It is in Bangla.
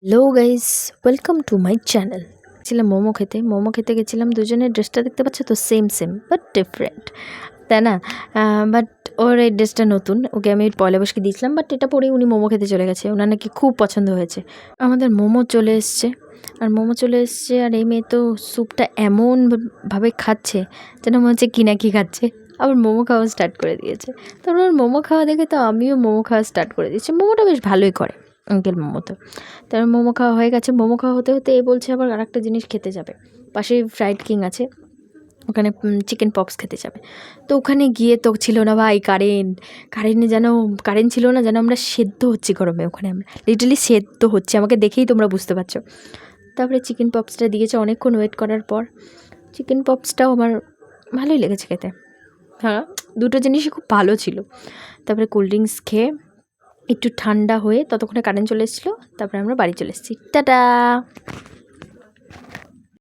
Hello guys, welcome to my channel. ছিলাম মোমো খেতে গেছিলাম। দুজনের ড্রেসটা দেখতে পাচ্ছ তো, সেম সেম বাট ডিফারেন্ট, তাই না? বাট ওর এই ড্রেসটা নতুন, ওকে আমি পয়লা বৈশাখে দিয়েছিলাম, বাট এটা পরেই উনি মোমো খেতে চলে গেছে। ওনার নাকি খুব পছন্দ হয়েছে। আমাদের মোমো চলে এসছে, আর এই মেয়ে তো স্যুপটা এমন ভাবে খাচ্ছে যেন মনে হচ্ছে কি না কি খাচ্ছে। আবার মোমো খাওয়া স্টার্ট করে দিয়েছে। তারপর ওর মোমো খাওয়া দেখে তো আমিও মোমো খাওয়া স্টার্ট করে দিয়েছি। মোমোটা বেশ ভালোই করে আঙ্কেল মোমো তো। তারপর মোমো খাওয়া হয়ে গেছে। মোমো খাওয়া হতে হতে এ বলছে আবার আরেকটা জিনিস খেতে যাবে। পাশেই ফ্রাইড কিং আছে, ওখানে চিকেন পপস খেতে যাবে। তো ওখানে গিয়ে তো ছিল না ভাই কারেন্ট ছিল না, যেন আমরা সেদ্ধ হচ্ছি গরমে। ওখানে আমরা লিটারালি সেদ্ধ হচ্ছে, আমাকে দেখেই তোমরা বুঝতে পারছো। তারপরে চিকেন পপসটা দিয়েছে অনেকক্ষণ ওয়েট করার পর। চিকেন পপসটাও আমার ভালোই লেগেছে খেতে। হ্যাঁ, দুটো জিনিসই খুব ভালো ছিল। তারপরে কোল্ড ড্রিঙ্কস খেয়ে একটু ঠান্ডা হয়ে ততক্ষণে কারেন্ট চলে এসেছিলো। তারপরে আমরা বাড়ি চলে এসেছি। টাটা।